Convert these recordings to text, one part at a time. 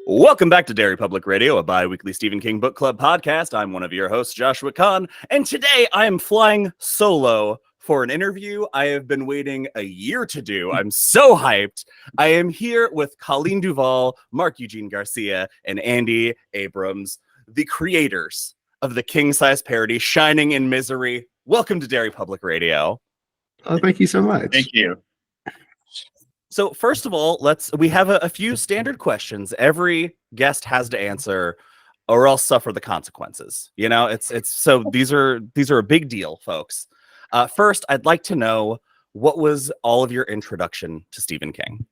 Welcome back to Derry Public Radio, a bi-weekly Stephen King book club podcast. I'm one of your hosts, Joshua Kahn, and today I am flying solo for an interview I have been waiting a year to do. I'm so hyped. I am here with Colleen Duvall, Mark-Eugene Garcia, and Andy Abrams, the creators of the King-size Parody, Shining in Misery. Welcome to Derry Public Radio. Oh, thank you so much. Thank you. So first of all, we have a few standard questions every guest has to answer, or else suffer the consequences. You know, it's so these are a big deal, folks. First, I'd like to know, what was all of your introduction to Stephen King?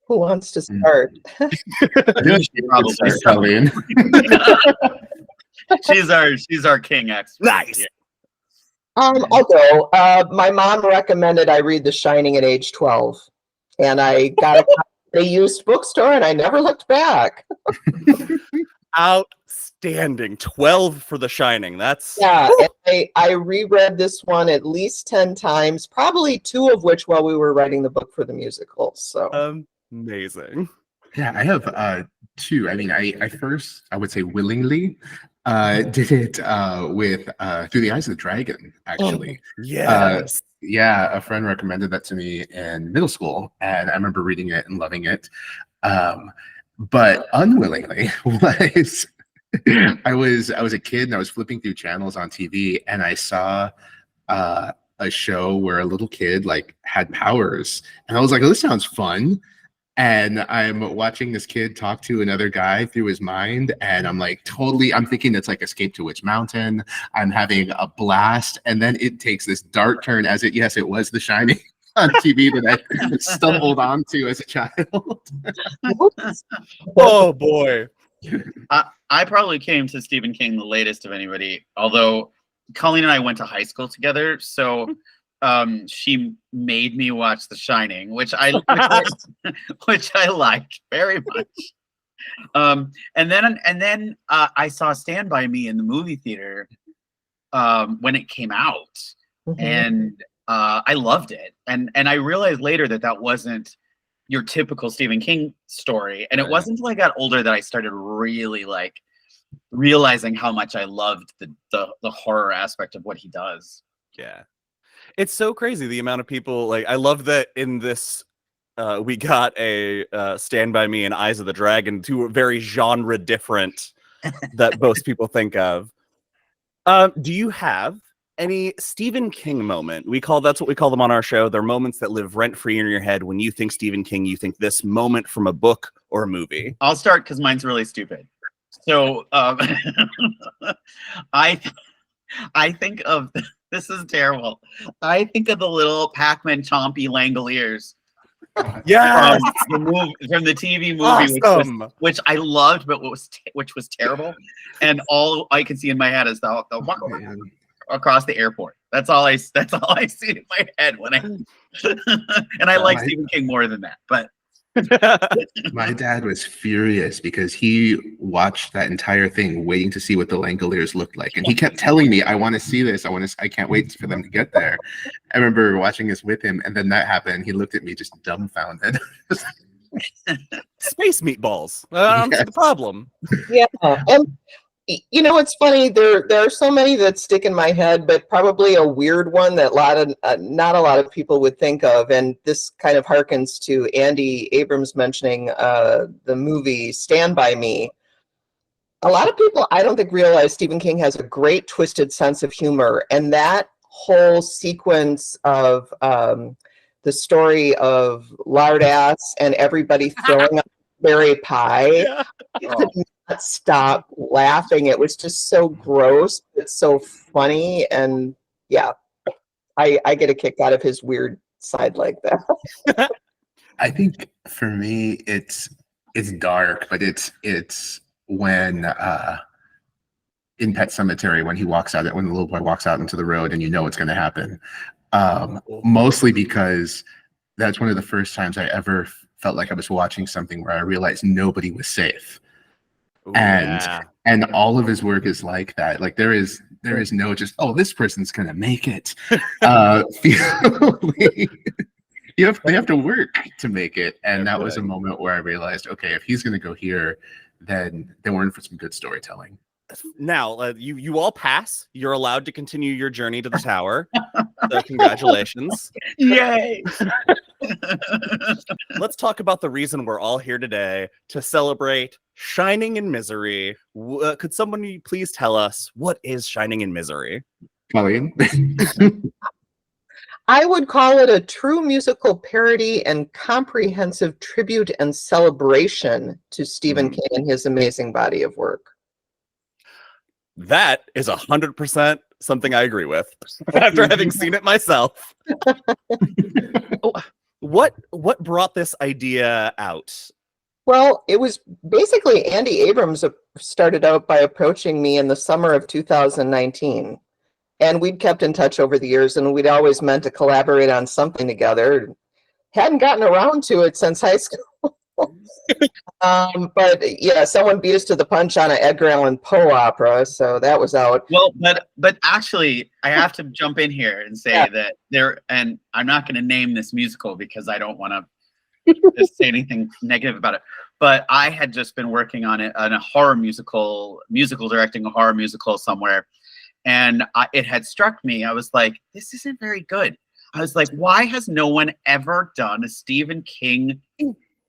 Who wants to start? I feel like she probably starts, Colleen. she's our king expert. Nice. Yeah. I'll go. My mom recommended I read The Shining at age 12, and I got a copy at a used bookstore, and I never looked back. Outstanding. 12 for The Shining. That's and I reread this one at least 10 times, probably 2 of which while we were writing the book for the musical. So amazing. Yeah, I have 2. I mean, I first, I would say willingly, did it with Through the Eyes of the Dragon, actually. Yes. Yeah, a friend recommended that to me in middle school, and I remember reading it and loving it. But unwillingly was I was a kid and I was flipping through channels on TV, and I saw a show where a little kid like had powers, and I was like, oh, this sounds fun. And I'm watching this kid talk to another guy through his mind, and I'm like, I'm thinking it's like Escape to Witch Mountain. I'm having a blast, and then it takes this dark turn it was The Shining on TV that I stumbled onto as a child. Oh boy. I probably came to Stephen King the latest of anybody, although Colleen and I went to high school together, so she made me watch The Shining, which I liked very much. And then I saw Stand By Me in the movie theater when it came out, and I loved it. And I realized later that wasn't your typical Stephen King story, and it wasn't until I got older that I started really like realizing how much I loved the horror aspect of what he does. Yeah. It's so crazy the amount of people, like, I love that in this we got a Stand By Me and Eyes of the Dragon, 2 very genre different that most people think of. Do you have any Stephen King moment? That's what we call them on our show. They're moments that live rent free in your head. When you think Stephen King, you think this moment from a book or a movie. I'll start because mine's really stupid. So I think of, this is terrible, I think of the little Pac-Man chompy Langoliers. Yeah, from the TV movie, awesome. which I loved, but which was terrible. And all I can see in my head is the across the airport. That's all I see in my head when and I like Stephen King more than that, but. My dad was furious because he watched that entire thing waiting to see what the Langoliers looked like, and he kept telling me, I want to see this, I can't wait for them to get there. I remember watching this with him, and then that happened. He looked at me just dumbfounded. Space meatballs. I don't see the problem. Yeah. You know, it's funny, there are so many that stick in my head, but probably a weird one that not a lot of people would think of, and this kind of harkens to Andy Abrams mentioning the movie Stand By Me. A lot of people, I don't think, realize Stephen King has a great twisted sense of humor, and that whole sequence of the story of Lardass and everybody throwing up berry pie, could not stop laughing. It was just so gross. It's so funny, and yeah, I get a kick out of his weird side like that. I think for me, it's dark, but it's when in Pet Sematary, when the little boy walks out into the road, and you know it's going to happen. Mostly because that's one of the first times I ever felt like I was watching something where I realized nobody was safe. Ooh, and all of his work is like that. Like there is no just, oh, this person's gonna make it. They have to work to make it. And that was a moment where I realized, okay, if he's gonna go here, then we're in for some good storytelling. Now, you all pass. You're allowed to continue your journey to the tower. So congratulations. Yay! Let's talk about the reason we're all here today, to celebrate Shining in Misery. Could somebody please tell us, what is Shining in Misery? Colleen? I would call it a true musical parody and comprehensive tribute and celebration to Stephen King and his amazing body of work. That is 100% something I agree with after having seen it myself. What brought this idea out? Well, it was basically Andy Abrams started out by approaching me in the summer of 2019. And we'd kept in touch over the years, and we'd always meant to collaborate on something together. Hadn't gotten around to it since high school. But yeah, someone beat us to the punch on an Edgar Allan Poe opera, so that was out. Well, but actually, I have to jump in here and say that and I'm not going to name this musical because I don't want to just say anything negative about it. But I had just been working on a horror musical directing a horror musical somewhere, and it had struck me. I was like, this isn't very good. I was like, why has no one ever done a Stephen King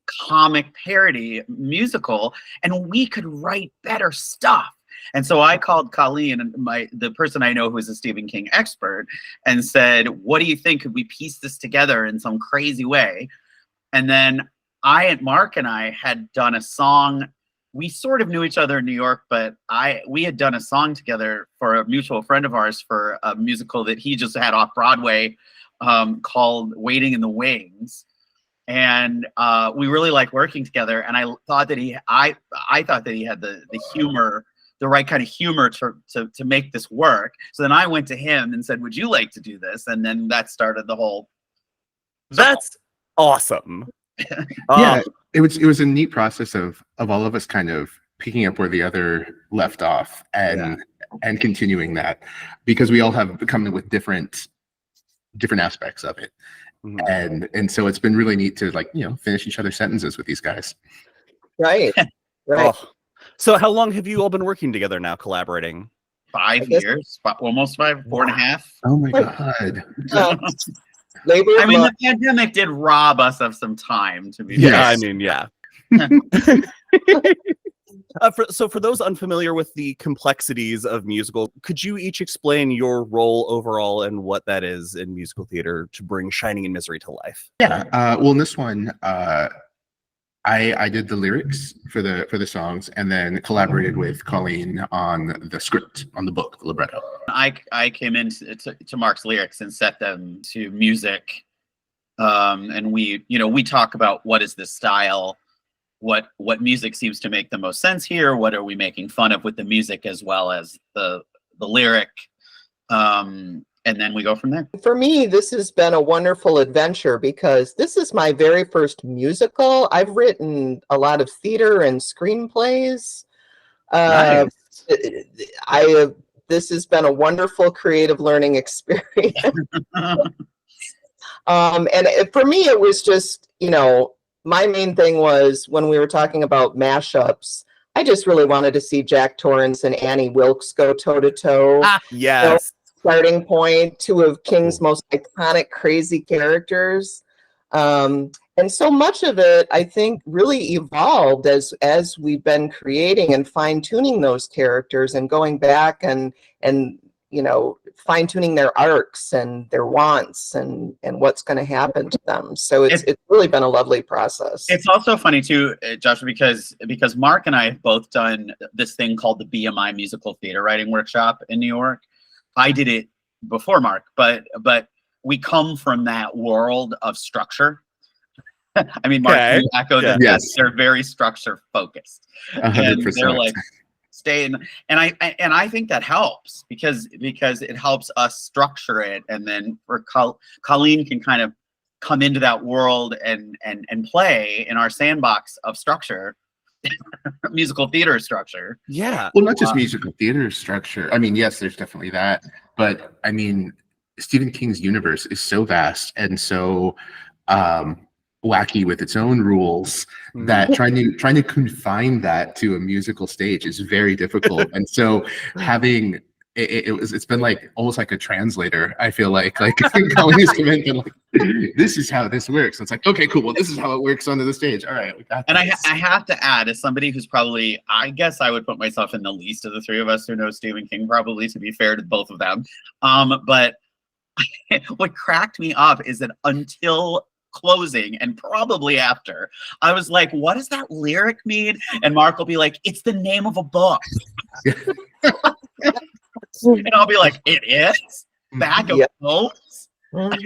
comic parody musical, and we could write better stuff? And so I called Colleen, the person I know who is a Stephen King expert, and said, what do you think? Could we piece this together in some crazy way? And then Mark and I had done a song. We sort of knew each other in New York, but we had done a song together for a mutual friend of ours for a musical that he just had off Broadway called Waiting in the Wings. And we really liked working together. And I thought that I thought that he had the humor, the right kind of humor to make this work. So then I went to him and said, would you like to do this? And then that started the whole. That's awesome. Yeah, it was a neat process of all of us kind of picking up where the other left off and continuing that, because we all have come in with different aspects of it. Mm-hmm. And so it's been really neat to, like, finish each other's sentences with these guys. Right. Oh. So how long have you all been working together now, collaborating? 5 years, almost 5, 4.5. Oh my God. I mean, the pandemic did rob us of some time, to be fair. I mean, yeah. So for those unfamiliar with the complexities of musical, could you each explain your role overall and what that is in musical theater to bring Shining in Misery to life? Yeah. Well, in this one, I did the lyrics for the songs, and then collaborated with Colleen on the script, on the book, the libretto. I came into Mark's lyrics and set them to music, and we talk about what is the style, what music seems to make the most sense here, what are we making fun of with the music as well as the lyric, and then we go from there. For me, this has been a wonderful adventure because this is my very first musical. I've written a lot of theater and screenplays. Nice. This has been a wonderful creative learning experience. And for me, it was just, my main thing was when we were talking about mashups, I just really wanted to see Jack Torrance and Annie Wilkes go toe-to-toe. Yes. Starting point, two of King's most iconic, crazy characters. And so much of it, I think, really evolved as we've been creating and fine-tuning those characters and going back and fine-tuning their arcs and their wants and what's going to happen to them. So it's really been a lovely process. It's also funny too, Joshua, because Mark and I have both done this thing called the BMI Musical Theater Writing Workshop in New York. I did it before Mark, but we come from that world of structure. I mean, Mark, you echo that. Yes. They're very structure focused. 100%. And they're like, stay in, and I think that helps because it helps us structure it, and then for Colleen can kind of come into that world and play in our sandbox of structure. Musical theater structure. Yeah. Well, not just musical theater structure. I mean, yes, there's definitely that, but I mean, Stephen King's universe is so vast and so wacky with its own rules, that trying to confine that to a musical stage is very difficult. And so having it's been like almost like a translator. I feel like Colleen's come in and like, this is how this works. It's like, okay, cool. Well, this is how it works onto the stage. All right, we got and this. I have to add, as somebody who's probably, I guess I would put myself in the least of the three of us who knows Stephen King, probably, to be fair to both of them. But what cracked me up is that until closing and probably after, I was like, what does that lyric mean? And Mark will be like, it's the name of a book. And I'll be like, it is? Bag of boats? Like,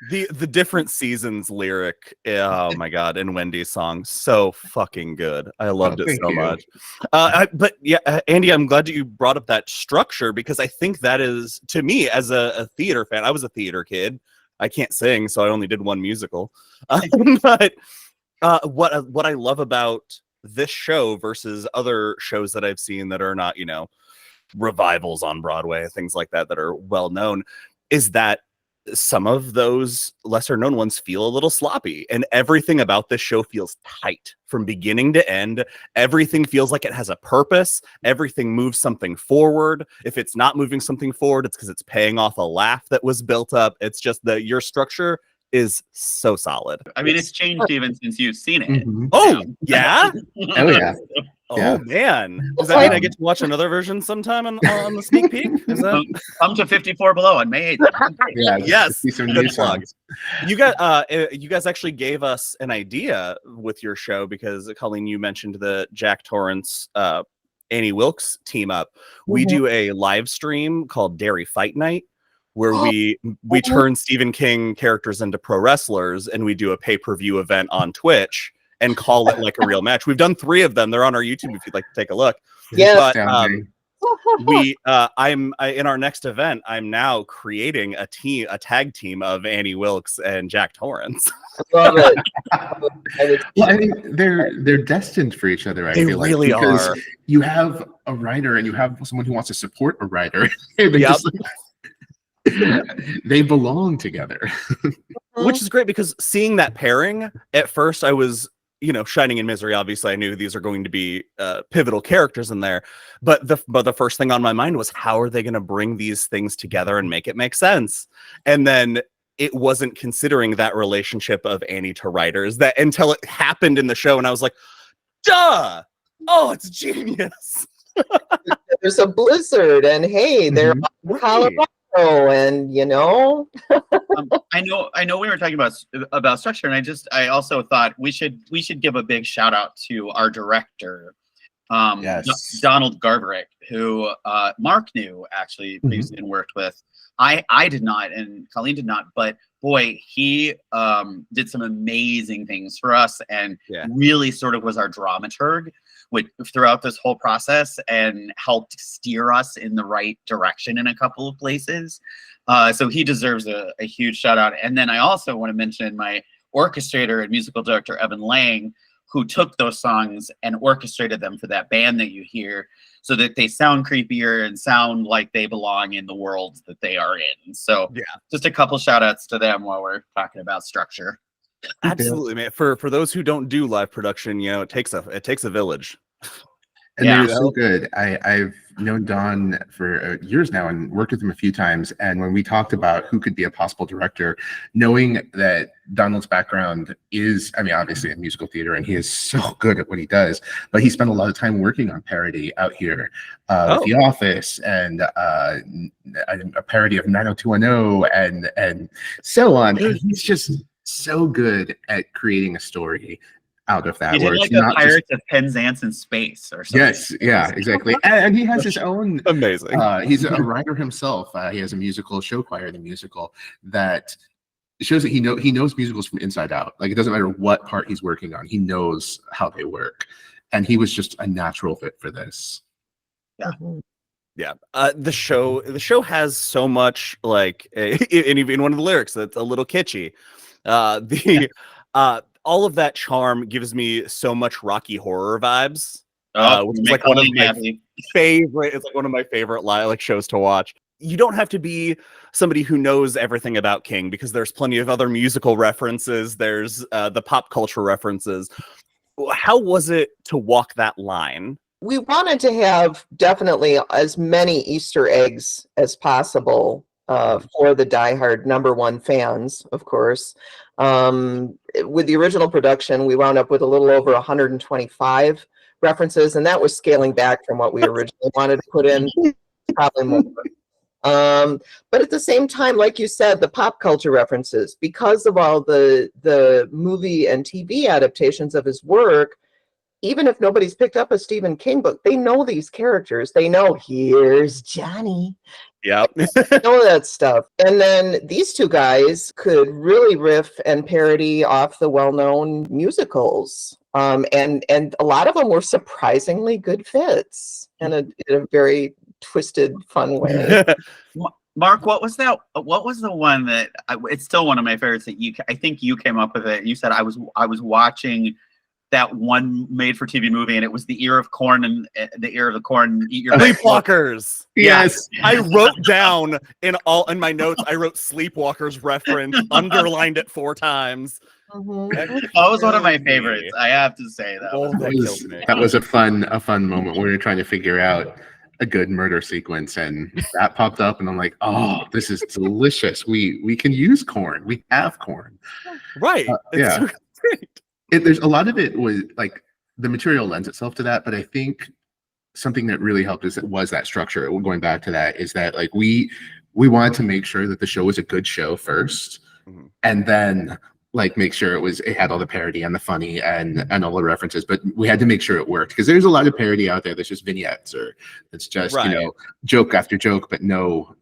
the different seasons lyric, oh my god, in Wendy's song, so fucking good. I loved it so much. But yeah, Andy, I'm glad that you brought up that structure, because I think that is, to me, as a theater fan, I was a theater kid. I can't sing, so I only did one musical. But what I love about this show versus other shows that I've seen that are not, revivals on Broadway, things like that are well known, is that some of those lesser known ones feel a little sloppy, and everything about this show feels tight from beginning to end. Everything feels like it has a purpose. Everything moves something forward. If it's not moving something forward, it's because it's paying off a laugh that was built up. It's just that your structure is so solid. I mean, it's changed even since you've seen it. Oh, yeah? Oh, yeah. Oh, man. Does that mean I get to watch another version sometime on the sneak peek? Is that... Come to 54 Below on May 8th. Yeah, yes. Some new songs. You guys actually gave us an idea with your show, because Colleen, you mentioned the Jack Torrance, Annie Wilkes team up. We do a live stream called Derry Fight Night, where we turn Stephen King characters into pro wrestlers, and we do a pay-per-view event on Twitch and call it like a real match. We've done 3 of them. They're on our YouTube if you'd like to take a look. Yes. But in our next event, I'm now creating a tag team of Annie Wilkes and Jack Torrance. Love it. Well, I mean, they're destined for each other. I feel like, really because are. You have a writer and you have someone who wants to support a writer. They belong together. Which is great, because seeing that pairing, at first I was, Shining in Misery, obviously I knew these are going to be pivotal characters in there, but the first thing on my mind was, how are they going to bring these things together and make it make sense? And then it wasn't considering that relationship of Annie to writers that until it happened in the show, and I was like, duh! Oh, it's genius. There's a blizzard, and hey, they're on Colorado. And I know we were talking about structure, and I also thought we should give a big shout out to our director, Donald Garverick, who Mark knew actually previously and worked with. I did not, and Colleen did not, but boy, he did some amazing things for us, and really sort of was our dramaturg throughout this whole process, and helped steer us in the right direction in a couple of places. So he deserves a huge shout out. And then I also want to mention my orchestrator and musical director, Evan Lang, who took those songs and orchestrated them for that band that you hear, so that they sound creepier and sound like they belong in the world that they are in. So just a couple shout outs to them while we're talking about structure. Absolutely, man. For those who don't do live production, it takes a village. And they're so good. I've known Don for years now and worked with him a few times. And when we talked about who could be a possible director, knowing that Donald's background is, I mean, obviously in musical theater, and he is so good at what he does, but he spent a lot of time working on parody out here with The Office, and a parody of 90210 and so on. And he's just so good at creating a story out of that. He did like a Pirates of Penzance in Space or something. Yes, yeah, exactly. And he has his own amazing. He's a writer himself. He has a musical show choir, the musical, that shows that he knows musicals from inside out. Like, it doesn't matter what part he's working on, he knows how they work, and he was just a natural fit for this. Yeah. The show has so much, like, and even one of the lyrics that's a little kitschy. All of that charm gives me so much Rocky Horror vibes. Which is like one of my favorite. It's like one of my favorite shows to watch. you don't have to be somebody who knows everything about King, because there's plenty of other musical references. There's the pop culture references. How was it to walk that line? We wanted to have definitely as many Easter eggs as possible for the diehard #1 fans, of course. With the original production, we wound up with a little over 125 references, and that was scaling back from what we originally wanted to put in, probably more. But at the same time, like you said, the pop culture references, because of all the movie and TV adaptations of his work, even if nobody's picked up a Stephen King book, they know these characters. They know, here's Johnny. Yeah. Know that stuff. And then these two guys could really riff and parody off the well-known musicals. And a lot of them were surprisingly good fits in a very twisted, fun way. Mark, what was that? What was the one that it's still one of my favorites that I think you came up with it. You said I was watching that one made-for-TV movie, and it was the ear of corn and the ear of the corn. Eat your Sleepwalkers. Yes, I wrote down in my notes. I wrote Sleepwalkers reference, underlined it 4 times. That was one of my favorites. I have to say that was a fun moment where we were trying to figure out a good murder sequence, and that popped up, and I'm like, oh, this is delicious. We can use corn. We have corn. Right. Yeah. So great. There's a lot of it was like the material lends itself to that, but I think something that really helped was that structure. Going back to that, is that like we wanted to make sure that the show was a good show first, and then like make sure it had all the parody and the funny and all the references, but we had to make sure it worked, because there's a lot of parody out there that's just vignettes, or it's just joke after joke, but no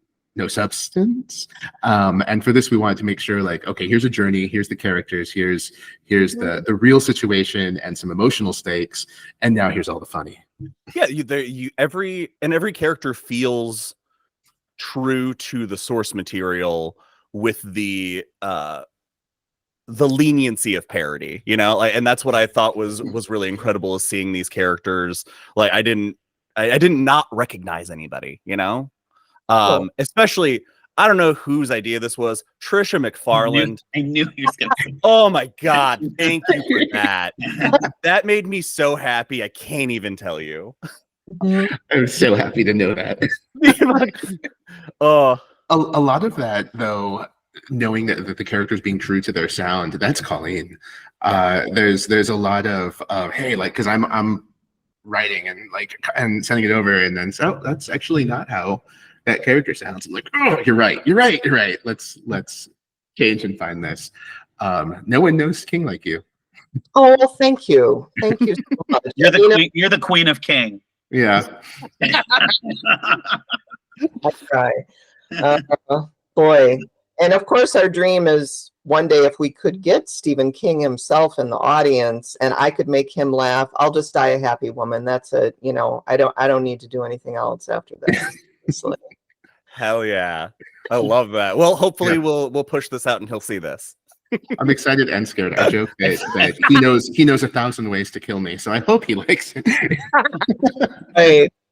substance. And for this, we wanted to make sure, like, okay, here's a journey, here's the characters, here's the real situation and some emotional stakes, and now here's all the funny. Yeah, every character feels true to the source material with the leniency of parody, and that's what I thought was really incredible, is seeing these characters. Like I did not recognize anybody, especially, I don't know whose idea this was. Trisha McFarland. I knew he was going to. Oh my God. Thank you for that. That made me so happy. I can't even tell you. I'm so happy to know that. A lot of that, though, knowing that the characters being true to their sound, that's Colleen. There's a lot of hey, like, because I'm writing and sending it over, and then that's actually not how that character sounds. I'm like, oh, you're right. Let's change and find this. No one knows King like you. Oh, well, thank you so much. You're the queen of King. Yeah. I try. Boy. And of course, our dream is one day, if we could get Stephen King himself in the audience and I could make him laugh, I'll just die a happy woman. That's it. I don't need to do anything else after that. Hell yeah. I love that. Well, hopefully we'll push this out and he'll see this. I'm excited and scared. I joke that he knows 1,000 ways to kill me, so I hope he likes it.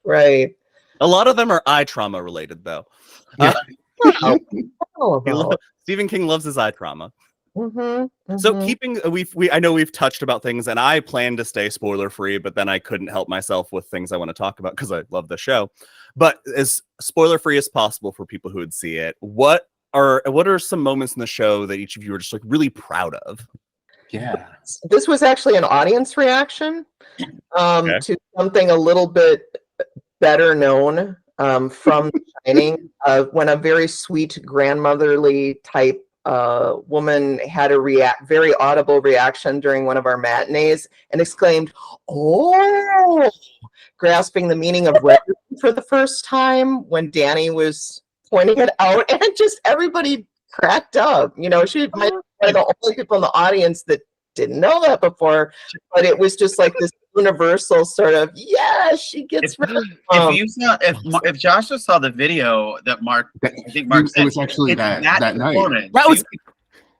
Right. A lot of them are eye trauma related, though. Yeah. Stephen King loves his eye trauma. So I know we've touched about things, and I plan to stay spoiler free, but then I couldn't help myself with things I want to talk about because I love the show. But as spoiler free as possible for people who would see it, what are some moments in the show that each of you are just like really proud of? Yeah, this was actually an audience reaction to something a little bit better known from The Shining, when a very sweet grandmotherly type woman had a very audible reaction during one of our matinees and exclaimed, "Oh," grasping the meaning of red for the first time when Danny was pointing it out, and just everybody cracked up. She might be one of the only people in the audience that didn't know that before, but it was just like this universal sort of, yeah, she gets if Joshua saw the video that Mark it was actually that night. That was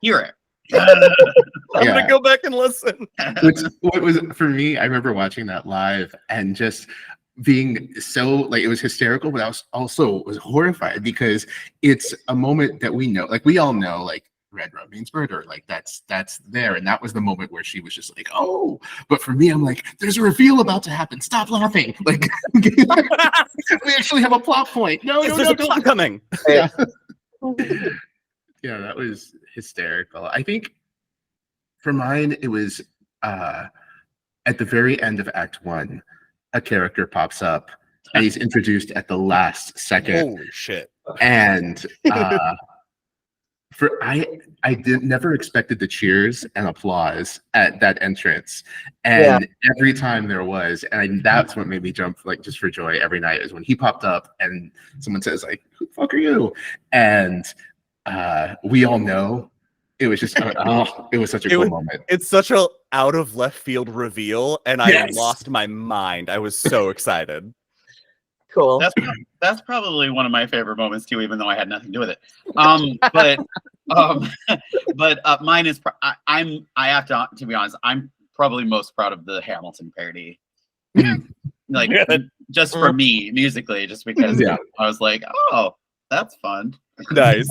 hear it. I'm gonna go back and listen. What was for me, I remember watching that live and just being so like, it was hysterical, but I was horrified because it's a moment that we know, like we all know, like red rum means murder, like that's there, and that was the moment where she was just like, oh, but for me, I'm like, there's a reveal about to happen, stop laughing, like we actually have a plot point. There's a plot coming. Yeah. Yeah, that was hysterical. I think for mine, it was at the very end of Act 1, a character pops up and he's introduced at the last second. Holy shit. And I never expected the cheers and applause at that entrance. And every time there was, and that's what made me jump like just for joy every night, is when he popped up and someone says like, who the fuck are you? And we all know. It was just, it was such a cool moment. It's such a out of left field reveal, and I lost my mind. I was so excited. Cool. That's probably one of my favorite moments too, even though I had nothing to do with it. But mine is I have to be honest, I'm probably most proud of the Hamilton parody. Like just for me musically, just because I was like, oh, that's fun. Nice.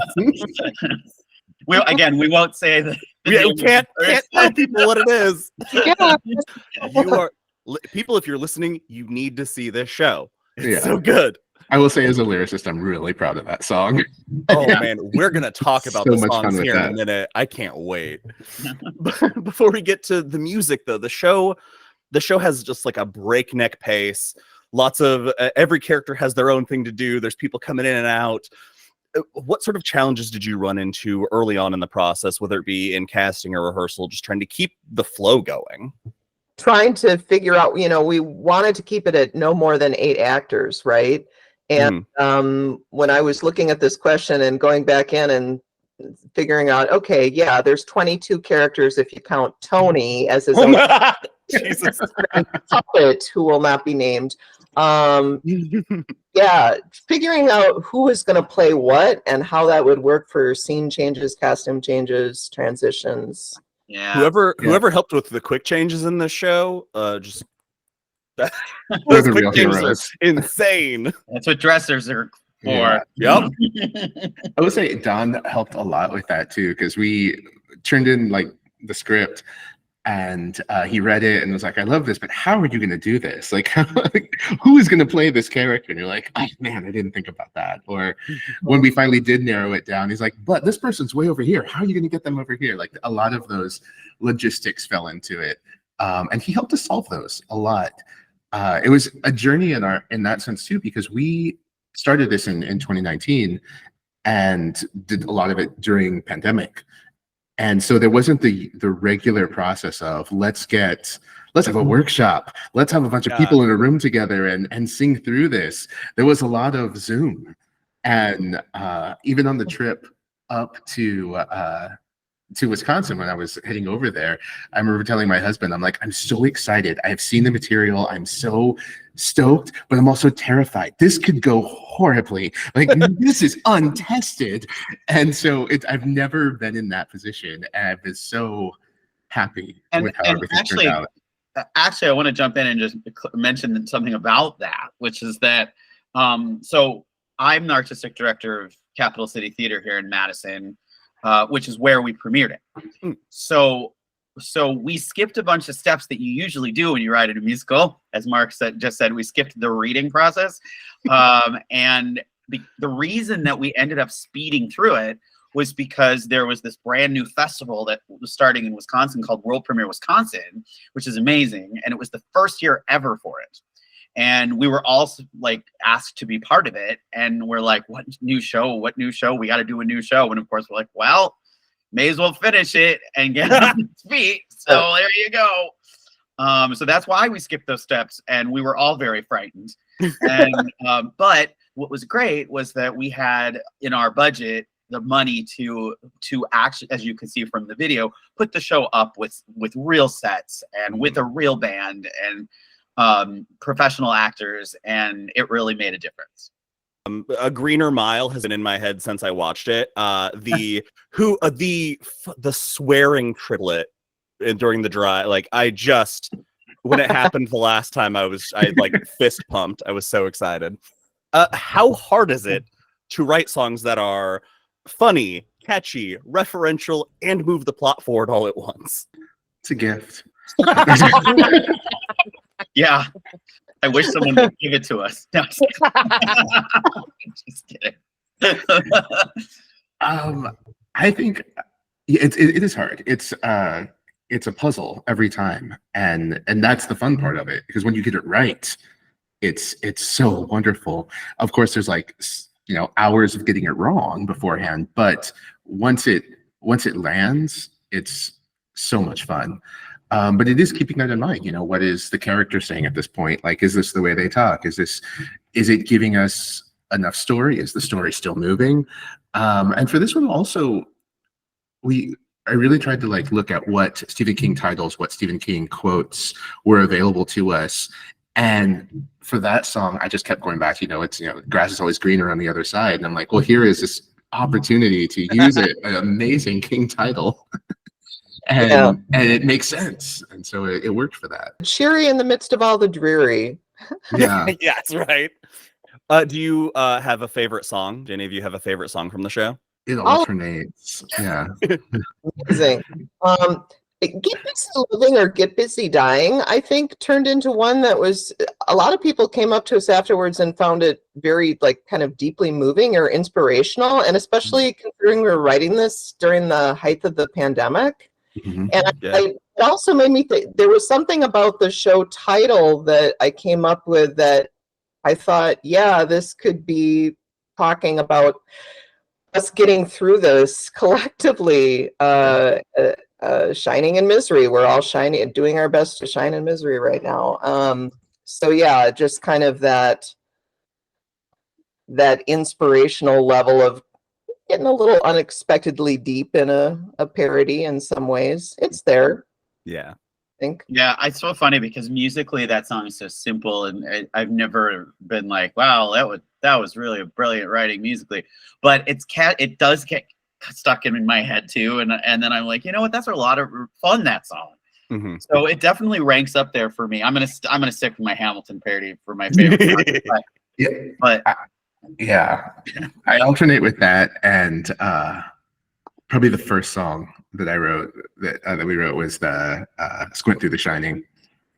We won't say that. We can't tell people what it is. You are people. If you're listening, you need to see this show. It's so good. I will say, as a lyricist, I'm really proud of that song. Oh man, we're gonna talk about the songs here in a minute. I can't wait. Before we get to the music, though, the show has just like a breakneck pace. Lots of every character has their own thing to do. There's people coming in and out. What sort of challenges did you run into early on in the process, whether it be in casting or rehearsal, just trying to keep the flow going? Trying to figure out, we wanted to keep it at no more than 8 actors, right? And when I was looking at this question and going back in and figuring out, okay, there's 22 characters if you count Tony as his own Jesus. puppet who will not be named. Figuring out who is going to play what and how that would work for scene changes, costume changes, transitions. Yeah. Whoever helped with the quick changes in the show, just those quick real changes are insane. That's what dressers are for. Yep. I would say Don helped a lot with that too, because we turned in like the script and he read it and was like, I love this, but how are you going to do this? Like, who is going to play this character? And you're like, oh man, I didn't think about that. Or when we finally did narrow it down, he's like, but this person's way over here. How are you going to get them over here? Like a lot of those logistics fell into it. And he helped us solve those a lot. It was a journey in that sense too, because we started this in 2019 and did a lot of it during pandemic. And so there wasn't the regular process of let's have a workshop, let's have a bunch of people in a room together and sing through this. There was a lot of Zoom, and even on the trip up to Wisconsin, when I was heading over there, I remember telling my husband, I'm like, I'm so excited. I have seen the material. I'm so stoked, but I'm also terrified. This could go horribly. Like, this is untested. And so I've never been in that position. And I've been so happy with how everything turned out. Actually, I want to jump in and just mention something about that, which is that, so I'm the artistic director of Capital City Theater here in Madison, which is where we premiered it. So we skipped a bunch of steps that you usually do when you write in a musical. As Mark just said, we skipped the reading process. And the reason that we ended up speeding through it was because there was this brand new festival that was starting in Wisconsin called World Premiere Wisconsin, which is amazing. And it was the first year ever for it. And we were all like asked to be part of it. And we're like, what new show? We got to do a new show. And of course we're like, well, may as well finish it and get on its feet. So there you go. So that's why we skipped those steps. And we were all very frightened. And, but what was great was that we had in our budget the money to actually, as you can see from the video, put the show up with real sets and with a real band and professional actors, and it really made a difference. A Greener Mile has been in my head since I watched it. The swearing triplet during the drive, like I just when it happened the last time, I like fist pumped. I was so excited. How hard is it to write songs that are funny, catchy, referential, and move the plot forward all at once? It's a gift. Yeah. I wish someone would give it to us. No, just kidding. I think it is hard. It's a puzzle every time, and that's the fun part of it, because when you get it right, it's so wonderful. Of course, there's like, you know, hours of getting it wrong beforehand, but once it lands, it's so much fun. But it is keeping that in mind. You know, what is the character saying at this point? Like, is this the way they talk? Is it giving us enough story? Is the story still moving? And for this one also, I really tried to like look at what Stephen King titles, what Stephen King quotes were available to us. And for that song, I just kept going back, you know, it's, you know, grass is always greener on the other side. And I'm like, well, here is this opportunity to use it, an amazing King title. And it makes sense. And so it worked for that. Cheery in the midst of all the dreary. Yeah. Yeah, that's right. Do you have a favorite song? Do any of you have a favorite song from the show? It alternates. Yeah. Amazing. Get Busy Living or Get Busy Dying, I think, turned into one that was, a lot of people came up to us afterwards and found it very, like, kind of deeply moving or inspirational. And especially considering we were writing this during the height of the pandemic. Mm-hmm. And it also made me think, there was something about the show title that I came up with that I thought, yeah, this could be talking about us getting through this collectively, shining in misery. We're all shining, doing our best to shine in misery right now. So yeah, just kind of that inspirational level of getting a little unexpectedly deep in a parody in some ways. It's there. Yeah. I think. Yeah, it's so funny because musically that song is so simple, and I've never been like, wow, that was really a brilliant writing musically. But it does get stuck in my head too, and then I'm like, you know what? That's a lot of fun, that song. Mm-hmm. So it definitely ranks up there for me. I'm gonna stick with my Hamilton parody for my favorite. but Yeah, I alternate with that, and probably the first song that I wrote that we wrote was the "Squint Through the Shining."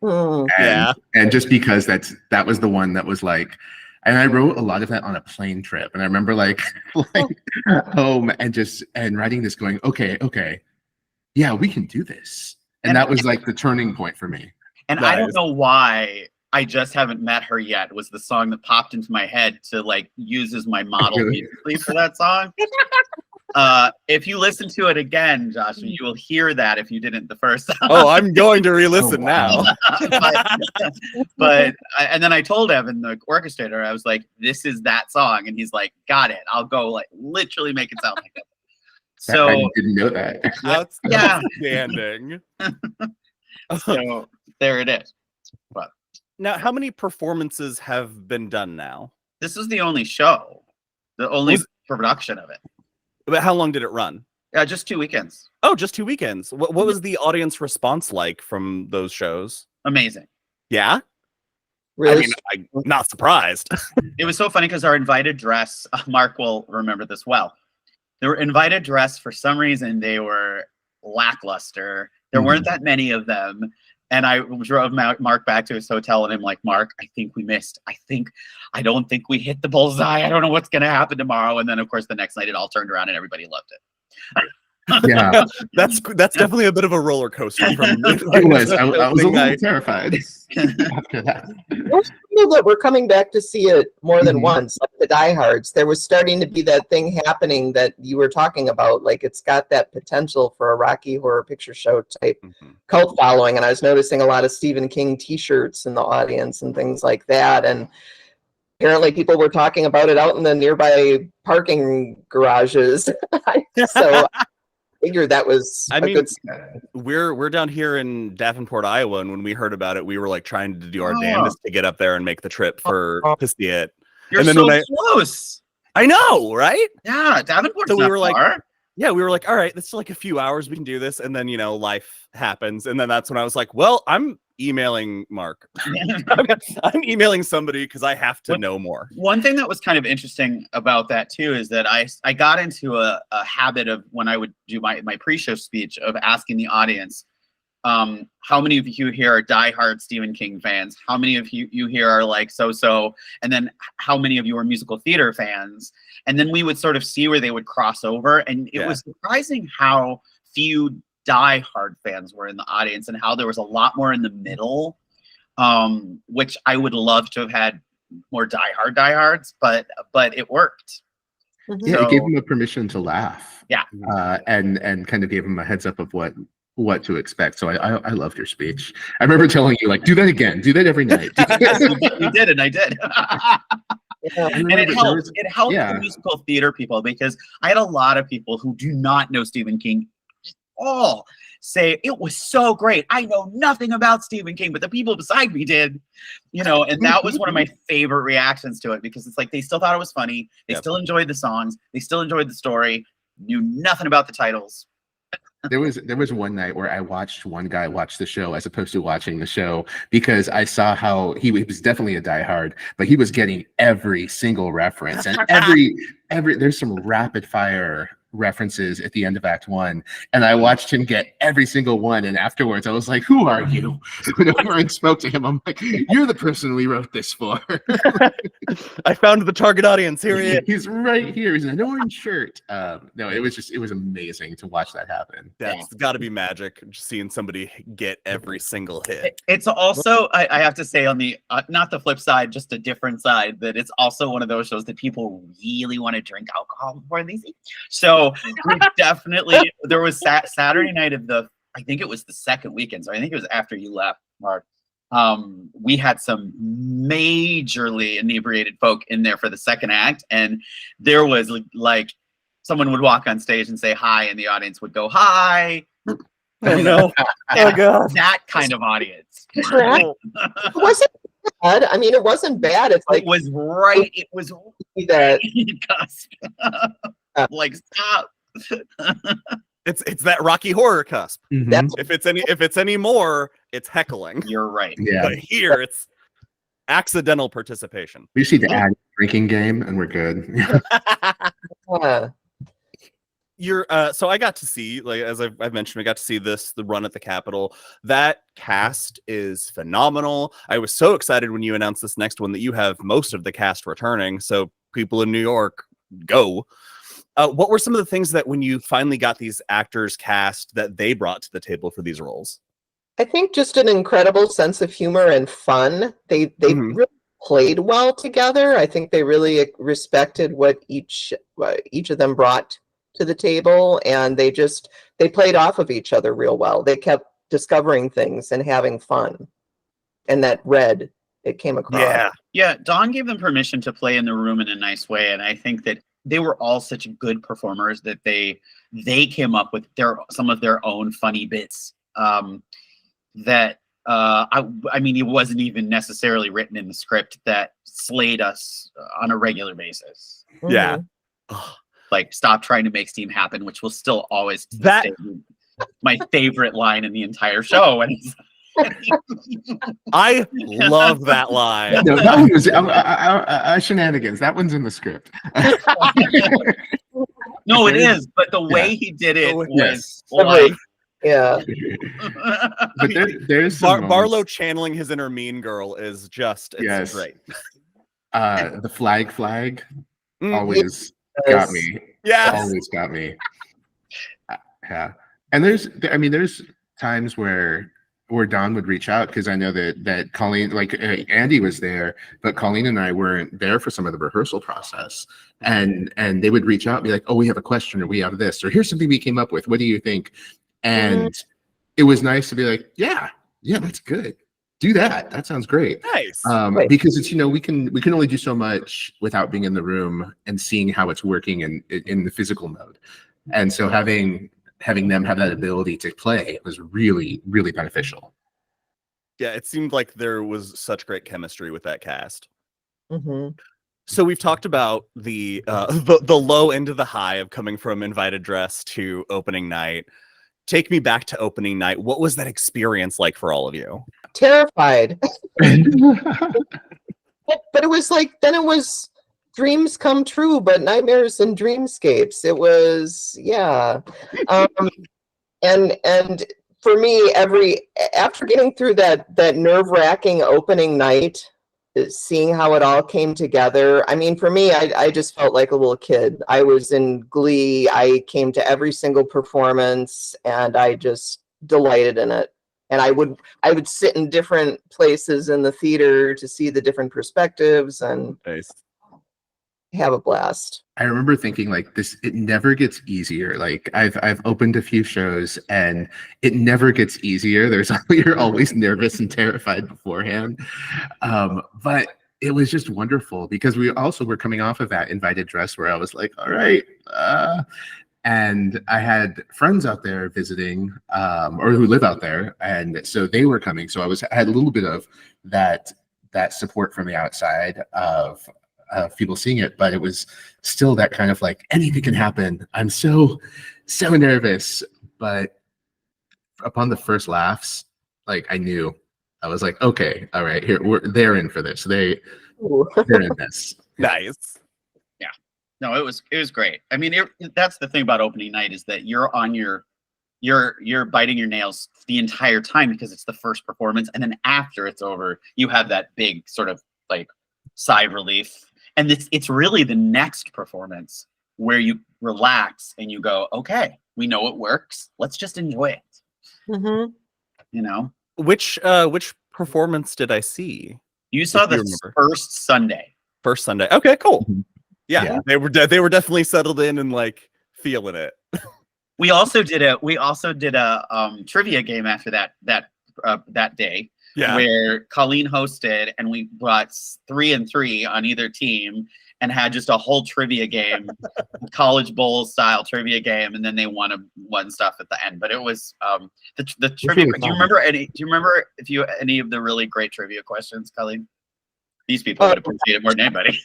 And just because that was the one that was like, and I wrote a lot of that on a plane trip, and I remember like flying home and writing this, going, okay, yeah, we can do this, and that was like the turning point for me. And Nice. I don't know why. I Just Haven't Met Her Yet was the song that popped into my head to like use as my model musically for that song. If you listen to it again, Josh, you will hear that if you didn't the first time. Oh, I'm going to re-listen now. but and then I told Evan, the orchestrator, I was like, this is that song. And he's like, got it. I'll go like literally make it sound like that. So I didn't know that. That's Yeah. outstanding. So there it is. But Now, how many performances have been done now? this is the only show, the only production of it. But how long did it run? Just 2 weekends. Oh, just 2 weekends. What was the audience response like from those shows? Amazing. Yeah? Really? I mean, I'm not surprised. It was so funny because our invited dress, Mark will remember this well. They were invited dress, for some reason, they were lackluster. There weren't that many of them. And I drove Mark back to his hotel, and I'm like, Mark, I think we missed. I don't think we hit the bullseye. I don't know what's going to happen tomorrow. And then, of course, the next night it all turned around and everybody loved it. Yeah, That's definitely a bit of a roller coaster. From it was. I was a little terrified after that. Most people that were coming back to see it more than once, like the diehards, there was starting to be that thing happening that you were talking about. Like, it's got that potential for a Rocky Horror Picture Show type cult following. And I was noticing a lot of Stephen King t-shirts in the audience and things like that. And apparently people were talking about it out in the nearby parking garages. So figured that was good sign. We're down here in Davenport, Iowa, and when we heard about it, we were like trying to do our damnedest to get up there and make the trip to see it. You're and then so close. I know, right? Yeah, Davenport's So we not were far. yeah, we were like, all right, it's like a few hours, we can do this. And then, life happens. And then that's when I was like, well, I'm emailing Mark. I'm emailing somebody because I have to know more. One thing that was kind of interesting about that too is that I got into a habit of, when I would do my pre-show speech, of asking the audience, how many of you here are diehard Stephen King fans? How many of you here are like so-so? And then how many of you are musical theater fans? And then we would sort of see where they would cross over. And it was surprising how few diehard fans were in the audience and how there was a lot more in the middle, which I would love to have had more diehards, but it worked. Yeah, So, it gave them a permission to laugh. Yeah. And kind of gave them a heads up of what to expect. So I loved your speech. I remember telling you, like, do that again. Do that every night. You did, and I did. And it helped. It helped the musical theater people, because I had a lot of people who do not know Stephen King all say it was so great. I know nothing about Stephen King, but the people beside me did, and that was one of my favorite reactions to it, because it's like they still thought it was funny. They still enjoyed the songs. They still enjoyed the story. Knew nothing about the titles. There was one night where I watched one guy watch the show as opposed to watching the show, because I saw how he was definitely a diehard, but he was getting every single reference, and every there's some rapid fire references at the end of Act 1, and I watched him get every single one. And afterwards, I was like, "Who are you?" When I spoke to him, I'm like, "You're the person we wrote this for." I found the target audience. Here he is. He's right here. He's in an orange shirt. No, it was amazing to watch that happen. That's got to be magic, just seeing somebody get every single hit. It's also, I have to say, on the not the flip side, just a different side, that it's also one of those shows that people really want to drink alcohol before they see. So we definitely, there was Saturday night of I think it was the second weekend, so I think it was after you left, Mark. We had some majorly inebriated folk in there for the second act, and there was like someone would walk on stage and say hi, and the audience would go hi. Oh no! Oh god! That kind of audience. It wasn't bad. I mean, it wasn't bad. It's like it was right. It was that. Cusp. Like, stop. It's that Rocky Horror cusp. Mm-hmm. If it's any more, it's heckling. You're right. Yeah. But here it's accidental participation. We just need to add a drinking game, and we're good. So I got to see, like, as I've mentioned, I got to see the run at the Capitol. That cast is phenomenal. I was so excited when you announced this next one that you have most of the cast returning. So people in New York, go. What were some of the things that when you finally got these actors cast that they brought to the table for these roles? I think just an incredible sense of humor and fun. They really played well together. I think they really respected what each of them brought to the table, and they played off of each other real well. They kept discovering things and having fun, and that it came across. Yeah. Dawn gave them permission to play in the room in a nice way, and I think that they were all such good performers that they came up with some of their own funny bits that I mean, it wasn't even necessarily written in the script, that slayed us on a regular basis. Yeah. Like, stop trying to make steam happen, which will still always stay my favorite line in the entire show. And I love that line. No, that one was shenanigans. That one's in the script. No, it is, but the way he did it was Yeah. But there's Barlow channeling his inner mean girl is just great. The flag always got me. Yes. Always got me. Yeah. And there's times where Dawn would reach out, because I know that Colleen, like Andy was there, but Colleen and I weren't there for some of the rehearsal process, and they would reach out and be like, "Oh, we have a question, or we have this, or here's something we came up with. What do you think?" And it was nice to be like, "Yeah, that's good. Do that. That sounds great." Nice. Because it's we can only do so much without being in the room and seeing how it's working in the physical mode, and so having them have that ability to play was really, really beneficial. Yeah, it seemed like there was such great chemistry with that cast. So we've talked about the low end of the high of coming from invited dress to opening night. Take me back to opening night. What was that experience like for all of you? Terrified. But it was like, then it was dreams come true, but nightmares and dreamscapes. It was, yeah. And for me, after getting through that nerve-wracking opening night, seeing how it all came together, I mean, for me, I just felt like a little kid. I was in glee. I came to every single performance, and I just delighted in it. And I would sit in different places in the theater to see the different perspectives and Nice. have a blast. I remember thinking like this, it never gets easier. Like I've opened a few shows and it never gets easier. You're always nervous and terrified beforehand. But it was just wonderful because we also were coming off of that invited dress where I was like, all right. And I had friends out there visiting, or who live out there, and so they were coming. So I had a little bit of that support from the outside of people seeing it, but it was still that kind of like anything can happen. I'm so nervous, but upon the first laughs, like I knew, I was like, okay, all right, they're in for this. They're in this. Nice. No, it was great. I mean, that's the thing about opening night is that you're biting your nails the entire time because it's the first performance, and then after it's over, you have that big sort of like sigh of relief, and it's really the next performance where you relax and you go, okay, we know it works. Let's just enjoy it. Mm-hmm. You know, Which performance did I see? you saw If you the remember. first Sunday. First Sunday. Okay, cool. Mhm. Yeah, Yeah. they were definitely settled in and like feeling it. We also did a trivia game after that day. Yeah. Where Colleen hosted, and we brought 3 and 3 on either team and had just a whole trivia game, college bowl style trivia game, and then they won stuff at the end. But it was the trivia. really Do you remember any of the really great trivia questions, Colleen? These people would appreciate it more than anybody.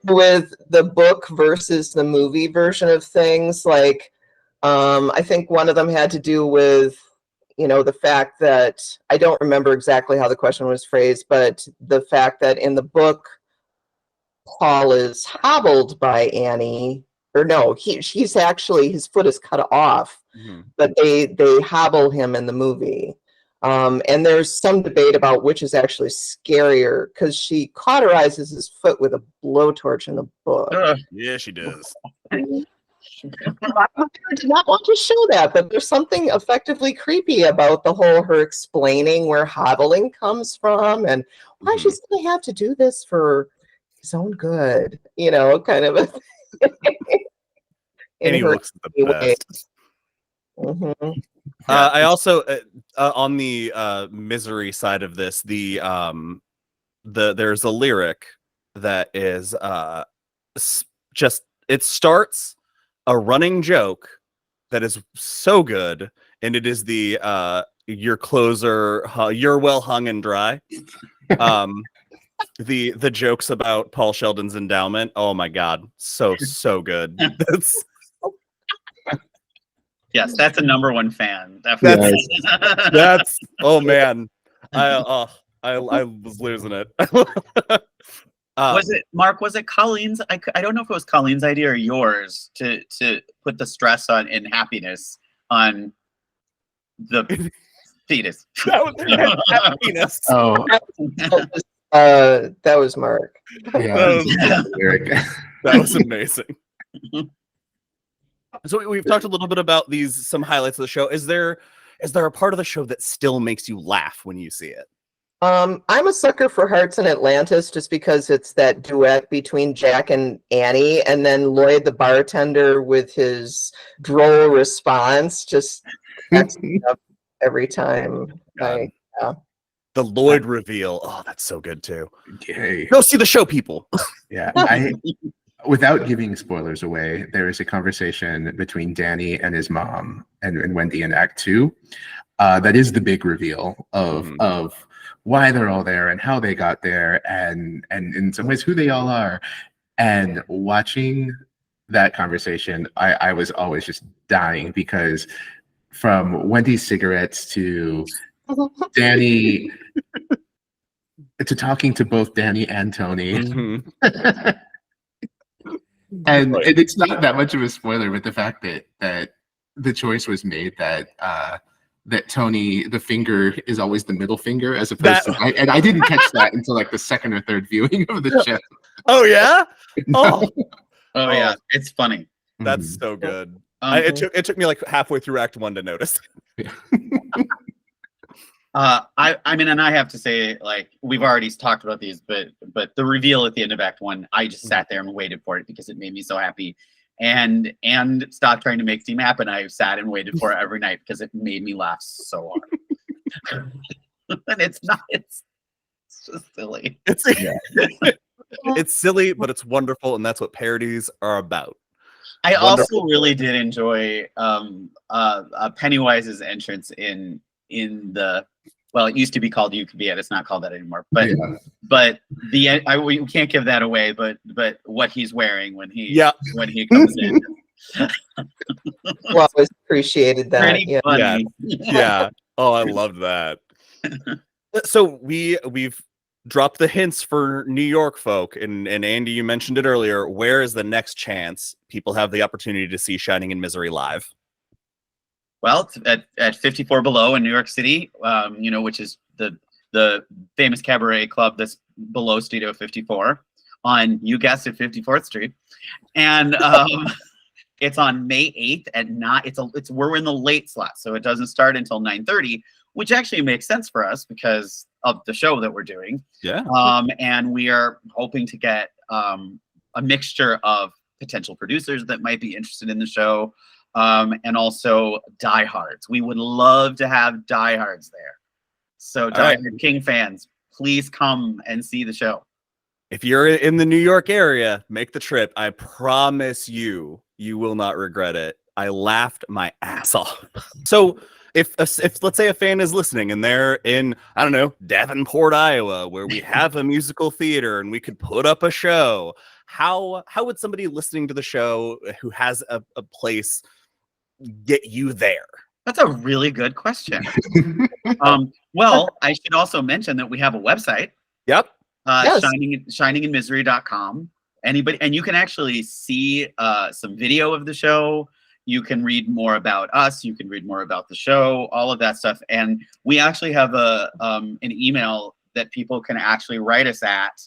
With the book versus the movie version of things, like I think one of them had to do with, the fact that, I don't remember exactly how the question was phrased, but the fact that in the book, Paul is hobbled by Annie, or no, he's actually, his foot is cut off, but they hobble him in the movie. And there's some debate about which is actually scarier, because she cauterizes his foot with a blowtorch in the book. Yeah, she does. I did not want to show that, but there's something effectively creepy about the whole her explaining where hobbling comes from and why she's going to have to do this for his own good, kind of a And he looks the best. Mm-hmm. I also on the misery side of this, there's a lyric that is just, it starts a running joke that is so good, and it is the your clothes are you're well hung and dry. The jokes about Paul Sheldon's endowment. Oh my god, so good. Yes, that's a #1 fan. Definitely. That's oh man, I was losing it. Was it Mark? Was it Colleen's? I don't know if it was Colleen's idea or yours to put the stress on in happiness on the fetus. That was happiness. Oh, That was Mark. yeah. That was amazing. So we've talked a little bit about some highlights of the show. Is there a part of the show that still makes you laugh when you see it? I'm a sucker for Hearts in Atlantis just because it's that duet between Jack and Annie, and then Lloyd the bartender with his droll response just cracks me up every time. The Lloyd reveal. Oh, that's so good too. Okay. Go see the show, people. Yeah. Without giving spoilers away, there is a conversation between Danny and his mom and Wendy in Act 2. That is the big reveal of why they're all there and how they got there, and in some ways who they all are. And watching that conversation, I was always just dying, because from Wendy's cigarettes to Danny to talking to both Danny and Tony. Mhm. And Right. it's not that much of a spoiler, but the fact that the choice was made that that Tony, the finger is always the middle finger, as opposed to, and I didn't catch that until like the second or third viewing of the show. Oh yeah. Oh, Oh yeah, it's funny. that's so good. Um, It took me like halfway through Act 1 to notice. I mean, and I have to say, like, we've already talked about these, but the reveal at the end of Act 1, I just sat there and waited for it because it made me so happy. And Stop Trying to Make Steam Happen, I sat and waited for it every night because it made me laugh so hard. And it's just silly. It's silly, but it's wonderful, and that's what parodies are about. I Wonderful. also really did enjoy Pennywise's entrance in the, well, it used to be called You Could Be It. It's not called that anymore. But we can't give that away. But what he's wearing when he comes in. Well, always appreciated that. Pretty Yeah. funny. Yeah. Oh, I loved that. So we've dropped the hints for New York folk, and Andy, you mentioned it earlier. Where is the next chance people have the opportunity to see Shining in Misery live? Well, at 54 Below in New York City, which is the famous cabaret club that's below Studio 54 on, you guessed it, 54th Street, and it's on May 8th at 9. We're in the late slot, so it doesn't start until 9:30, which actually makes sense for us because of the show that we're doing. Yeah. And we are hoping to get a mixture of potential producers that might be interested in the show. And also diehards. We would love to have diehards there. So diehard King fans, please come and see the show. If you're in the New York area, make the trip. I promise you will not regret it. I laughed my ass off. So if let's say a fan is listening and they're in, I don't know, Davenport, Iowa, where we have a musical theater and we could put up a show, how would somebody listening to the show who has a place get you there? That's a really good question. Well, I should also mention that we have a website. Yep. Yes. shininginmisery.com. Anybody, and you can actually see some video of the show. You can read more about us. You can read more about the show, all of that stuff. And we actually have an email that people can actually write us at,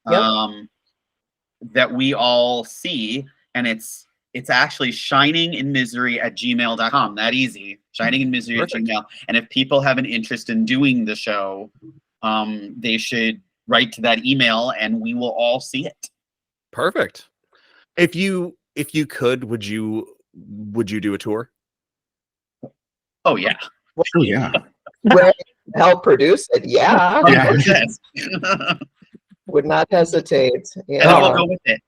that we all see. And it's actually shininginmisery@gmail.com. That easy. Shininginmisery@gmail. And if people have an interest in doing the show, they should write to that email and we will all see it. Perfect. If you could, would you do a tour? Oh yeah. Oh yeah. Well, help produce it. Yeah. Yes. Would not hesitate. And I will go with it.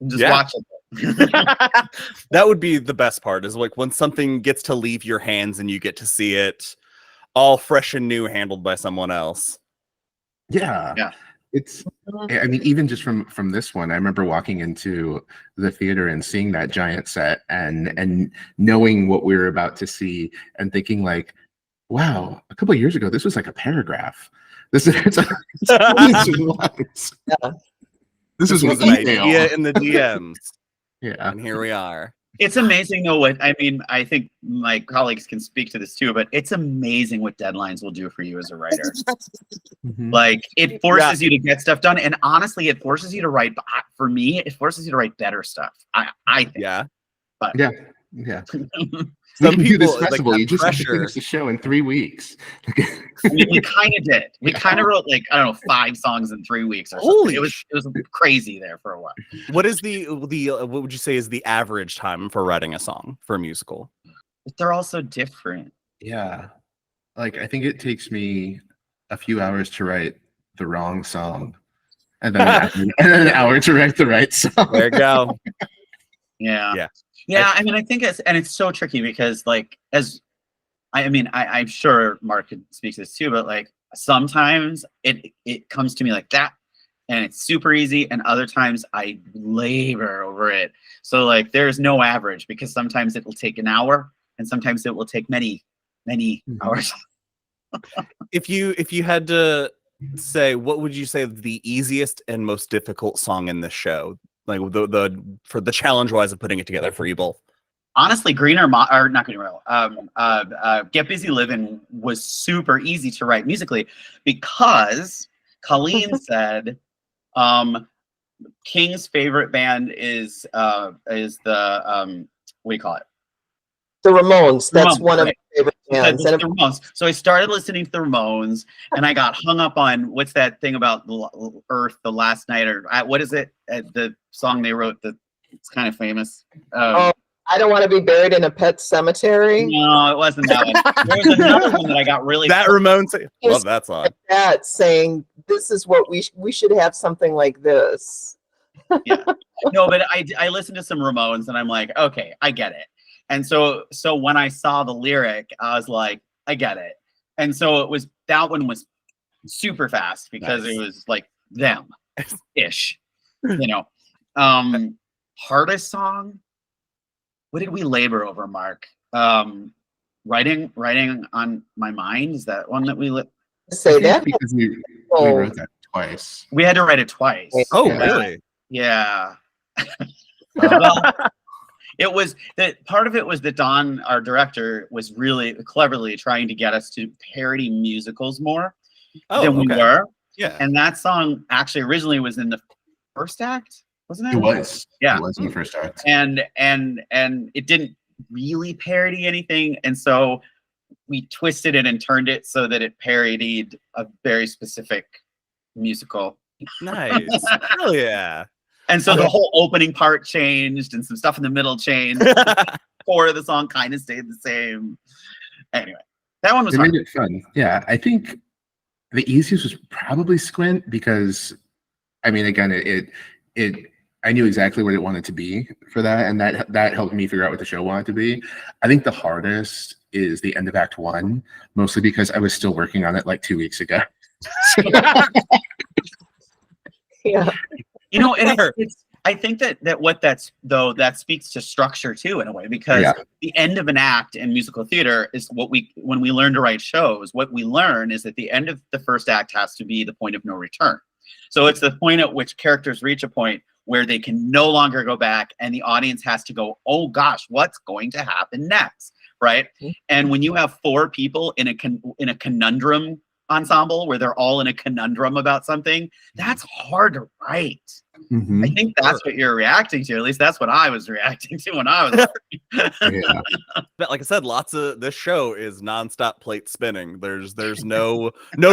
Just watch it. That would be the best part, is like when something gets to leave your hands and you get to see it all fresh and new, handled by someone else. Yeah. It's, I mean, even just from this one, I remember walking into the theater and seeing that giant set and knowing what we were about to see and thinking like, wow, a couple of years ago, this was like a paragraph. This was an idea in the DMs. Yeah. And here we are. It's amazing though what, I mean, I think my colleagues can speak to this too, but it's amazing what deadlines will do for you as a writer. Like it forces you to get stuff done, and honestly it forces you to write, for me it forces you to write better stuff, I think. But Some people do this festival, you just have to finish the show in 3 weeks. we kind of did. We kind of wrote like, I don't know, 5 songs in 3 weeks or something. It was crazy there for a while. What is what would you say is the average time for writing a song for a musical? They're all so different. Yeah. Like I think it takes me a few hours to write the wrong song, and then an hour to write the right song. There you go. Yeah. I mean, I think it's so tricky because like, I'm sure Mark could speak to this too, but like sometimes it comes to me like that, and it's super easy, and other times I labor over it. So like there's no average, because sometimes it will take an hour, and sometimes it will take many hours. If you had to say, what would you say the easiest and most difficult song in this show? Like for the challenge wise of putting it together for you both. Honestly, not Green or Get Busy Living was super easy to write musically, because Colleen said King's favorite band is the what do you call it? The Ramones. That's Ramones, one of right. my favorite bands. The Ramones. So I started listening to the Ramones, and I got hung up on what's that thing about the Earth, the last night, or what is it? The song they wrote that it's kind of famous. I Don't Want to Be Buried in a Pet Cemetery. No, it wasn't that one. There was another one that I got really. That Ramones. Love that song. That saying, "This is what we should have something like this." Yeah. No, but I listened to some Ramones, and I'm like, okay, I get it. And so when I saw the lyric, I was like, I get it. And so that one was super fast, because It was like them ish, you know. Hardest song. What did we labor over, Mark? Writing on My Mind. Is that one that we say that? Because we wrote that twice. We had to write it twice. Oh, really? Yeah. Well, it was that part of it was that Don, our director, was really cleverly trying to get us to parody musicals more than we were. Yeah. And that song actually originally was in the first act, wasn't it? It was. Yeah. It was in the first act. And it didn't really parody anything. And so we twisted it and turned it so that it parodied a very specific musical. Nice. Hell yeah. And so the whole opening part changed, and some stuff in the middle changed. The core of the song kind of stayed the same. Anyway, that one was made it fun. Yeah, I think the easiest was probably Squint, because, I mean, again, I knew exactly what it wanted to be for that, and that helped me figure out what the show wanted to be. I think the hardest is the end of Act 1, mostly because I was still working on it like 2 weeks ago. Yeah. You know, and I think that speaks to structure too, in a way, because the end of an act in musical theater is when we learn to write shows, what we learn is that the end of the first act has to be the point of no return. So it's the point at which characters reach a point where they can no longer go back, and the audience has to go, oh gosh, what's going to happen next, right? And when you have 4 people in a conundrum ensemble where they're all in a conundrum about something, that's hard to write. I think that's what you're reacting to. At least that's what I was reacting to when I was But like I said, this show is nonstop plate spinning. There's no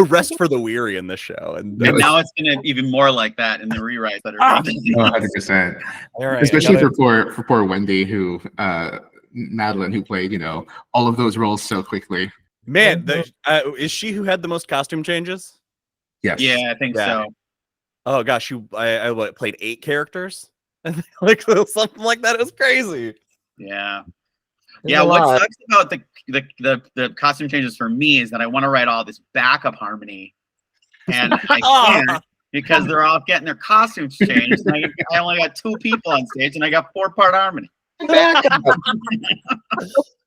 rest for the weary in this show, and now it's gonna even more like that in the rewrites that are 100%. Right, especially for poor Wendy, who Madeline, who played all of those roles so quickly. Man, is she who had the most costume changes? Yes. Yeah, I think so. Oh gosh, I played 8 characters, like something like that. It was crazy. Yeah. Yeah. What sucks about the costume changes for me is that I want to write all this backup harmony, and I can't because they're all getting their costumes changed. And I only got 2 people on stage, and I got 4-part harmony.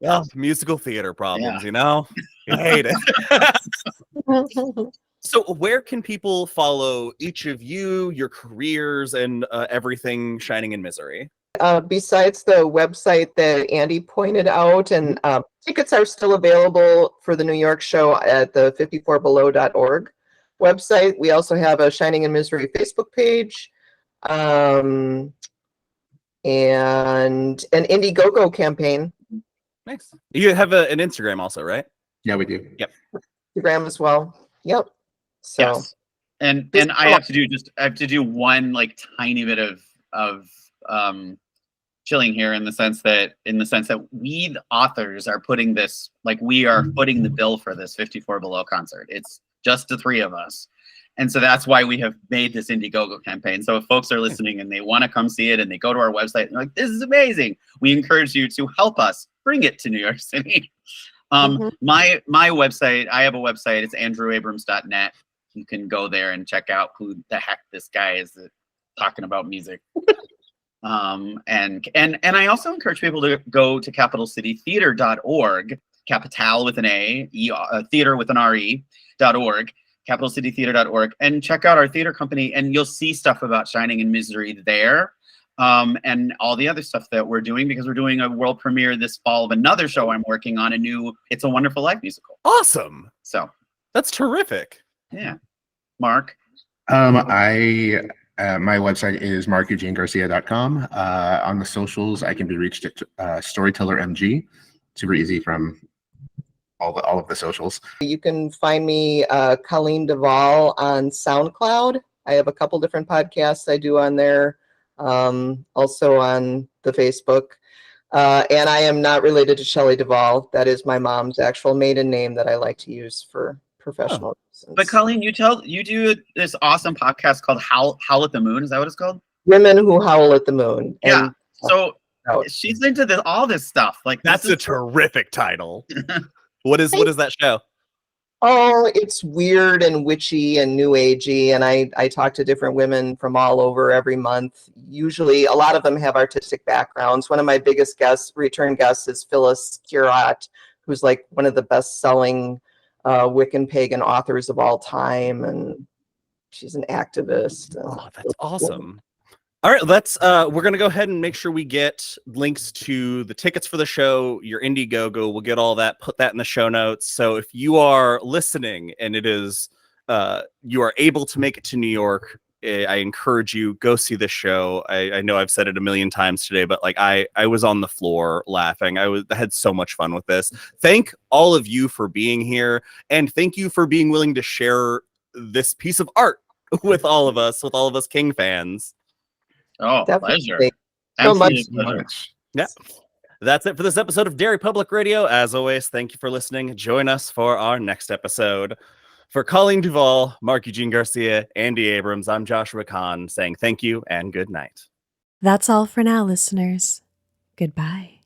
Well, musical theater problems, you hate it. So where can people follow each of you, your careers, and everything Shining in Misery? Besides the website that Andy pointed out, and tickets are still available for the New York show at the 54below.org website. We also have a Shining in Misery Facebook page, and an Indiegogo campaign. Nice. You have an Instagram also, right? Yeah, we do. Yep. Instagram as well. Yep. So. Yes. And I have to do one like tiny bit of chilling here in the sense that we the authors are putting this, like, we are footing the bill for this 54 Below concert. It's just the 3 of us. And so that's why we have made this Indiegogo campaign. So if folks are listening and they want to come see it and they go to our website and they're like, this is amazing, we encourage you to help us bring it to New York City. My website, I have a website, it's andrewabrams.net. You can go there and check out who the heck this guy is talking about music. And I also encourage people to go to capitalcitytheater.org, capital with an A, theater with an RE.org, capitalcitytheater.org, and check out our theater company, and you'll see stuff about Shining and Misery there. And all the other stuff that we're doing, because we're doing a world premiere this fall of another show I'm working on, a new It's a Wonderful Life musical. Awesome. So that's terrific. Yeah. Mark? My website is Mark-Eugene-Garcia.com. On the socials, I can be reached at Storyteller MG. Super easy from all of the socials. You can find me, Colleen Duvall, on SoundCloud. I have a couple different podcasts I do on there. Also on the Facebook. And I am not related to Shelley Duvall. That is my mom's actual maiden name that I like to use for professional reasons. But Colleen, you do this awesome podcast called Howl at the Moon. Is that what it's called? Women Who Howl at the Moon. Yeah. So she's into all this stuff. Like, that's a terrific title. What is that show? Oh, it's weird and witchy and new agey, and I talk to different women from all over every month. Usually, a lot of them have artistic backgrounds. One of my biggest return guests is Phyllis Curott, who's like one of the best-selling Wiccan pagan authors of all time, and she's an activist. Oh, that's awesome. All right, we're gonna go ahead and make sure we get links to the tickets for the show, your Indiegogo. We'll get all that, put that in the show notes. So if you are listening and it is you are able to make it to New York, I encourage you, go see the show. I know I've said it a million times today, but like I was on the floor laughing. I had so much fun with this. Thank all of you for being here, and thank you for being willing to share this piece of art with all of us King fans. Oh, definitely. Pleasure. So much. Yeah. That's it for this episode of Derry Public Radio. As always, thank you for listening. Join us for our next episode. For Colleen Duvall, Mark-Eugene Garcia, Andy Abrams, I'm Joshua Kahn saying thank you and good night. That's all for now, listeners. Goodbye.